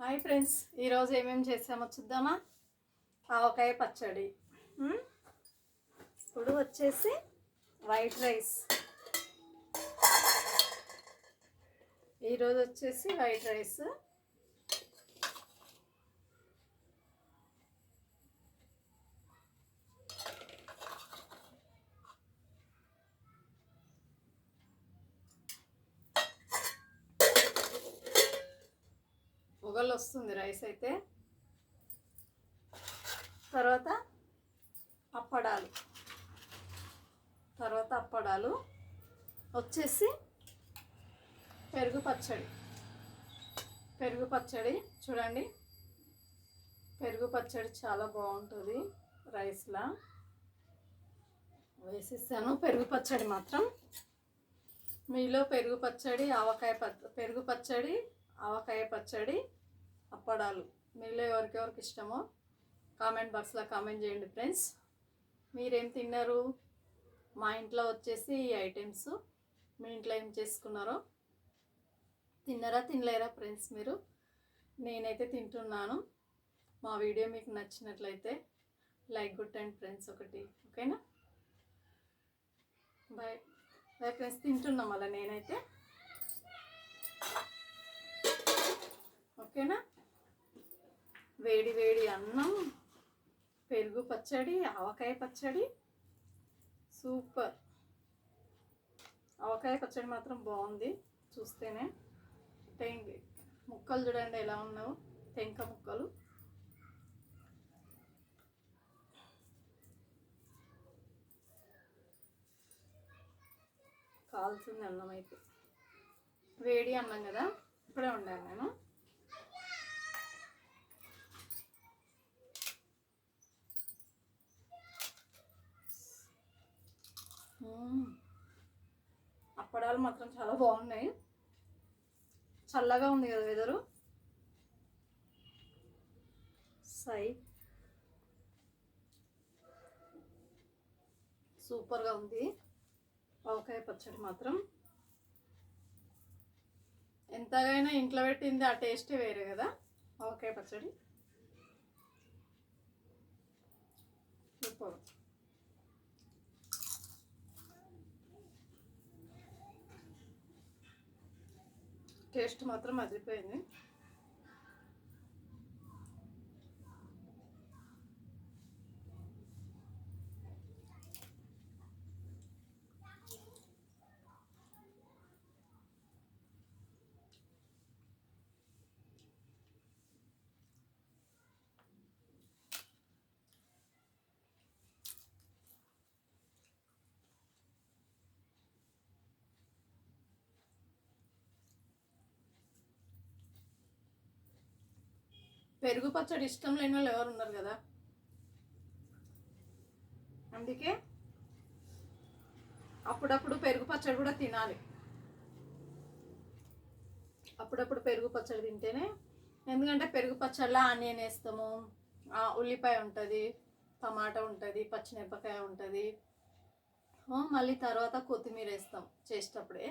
Hi friends, ఈరోజు ఏమేమి చేసామో చూద్దామా. ఆవకాయ పచ్చడి. ఇప్పుడు వచ్చేసి వైట్ రైస్. ఈరోజు వచ్చేసి వైట్ రైస్. పొగలు వస్తుంది రైస్ అయితే. తర్వాత అప్పడాలు వచ్చేసి పెరుగు పచ్చడి చూడండి. పెరుగు పచ్చడి చాలా బాగుంటుంది. రైస్లా వేసిస్తాను. పెరుగు పచ్చడి మాత్రం మీలో పెరుగు పచ్చడి, ఆవకాయ పచ్చడి, అప్పడాలు మీలో ఎవరికెవరికి ఇష్టమో కామెంట్ బాక్స్లో కామెంట్ చేయండి ఫ్రెండ్స్. మీరేం తిన్నారు? మా ఇంట్లో వచ్చేసి ఈ ఐటమ్స్. మీ ఇంట్లో ఏం చేసుకున్నారో? తిన్నారా తినలేరా ఫ్రెండ్స్ మీరు? నేనైతే తింటున్నాను. మా వీడియో మీకు నచ్చినట్లయితే లైక్ కొట్టండి ఫ్రెండ్స్ ఒకటి, ఓకేనా? Bye bye friends. తింటున్నాం అలా నేనైతే, ఓకేనా? వేడి వేడి అన్నం, పెరుగు పచ్చడి, ఆవకాయ పచ్చడి, సూపర్. ఆవకాయ పచ్చడి మాత్రం బాగుంది చూస్తేనే. ముక్కలు చూడండి ఎలా ఉన్నావు, టెంక ముక్కలు. కాల్చింది అన్నం అయితే, వేడి అన్నం కదా, ఇప్పుడే వండాను నేను. అప్పడాలు మాత్రం చాలా బాగున్నాయి. చల్లగా ఉంది కదా వెదరు. సూపర్గా ఉంది. ఆవకాయ పచ్చడి మాత్రం ఎంతగానో ఇంట్లో పెట్టింది ఆ టేస్టే వేరే కదా. ఆవకాయ పచ్చడి సూపర్. టేస్ట్ మాత్రం అదిరిపోయింది. పెరుగు పచ్చడి ఇష్టం లేని వాళ్ళు ఎవరు ఉన్నారు కదా. అందుకే అప్పుడప్పుడు పెరుగు పచ్చడి కూడా తినాలి. అప్పుడప్పుడు పెరుగు పచ్చడి తింటేనే, ఎందుకంటే పెరుగు పచ్చడిలో ఆనియన్ వేస్తాము, ఉల్లిపాయ ఉంటుంది, టమాటా ఉంటుంది, పచ్చిమిరపకాయ ఉంటుంది, మళ్ళీ తర్వాత కొత్తిమీర వేస్తాం చేసేటప్పుడే.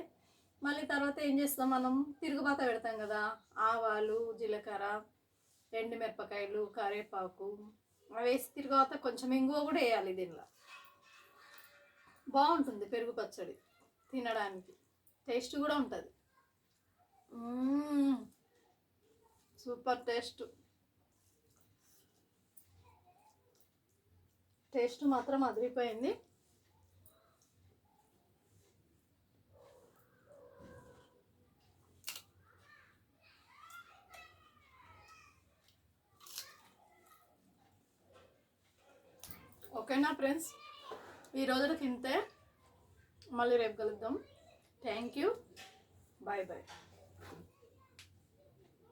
మళ్ళీ తర్వాత ఏం చేస్తాం, మనం తిరుగుబాత పెడతాం కదా, ఆవాలు, జీలకర్ర, ఎండుమిరపకాయలు, కరివేపాకు అవి వేసి తిరుగుబాత కొంచెం ఇంగువ కూడా వేయాలి. దీనిలో బాగుంటుంది పెరుగు పచ్చడి తినడానికి, టేస్ట్ కూడా ఉంటుంది. సూపర్ టేస్ట్ మాత్రం అదిరిపోయింది. ఓకేనా ఫ్రెండ్స్, ఈ రోజుకి ఇంతే. మళ్ళీ రేపు కలుద్దాం. Thank you. Bye bye.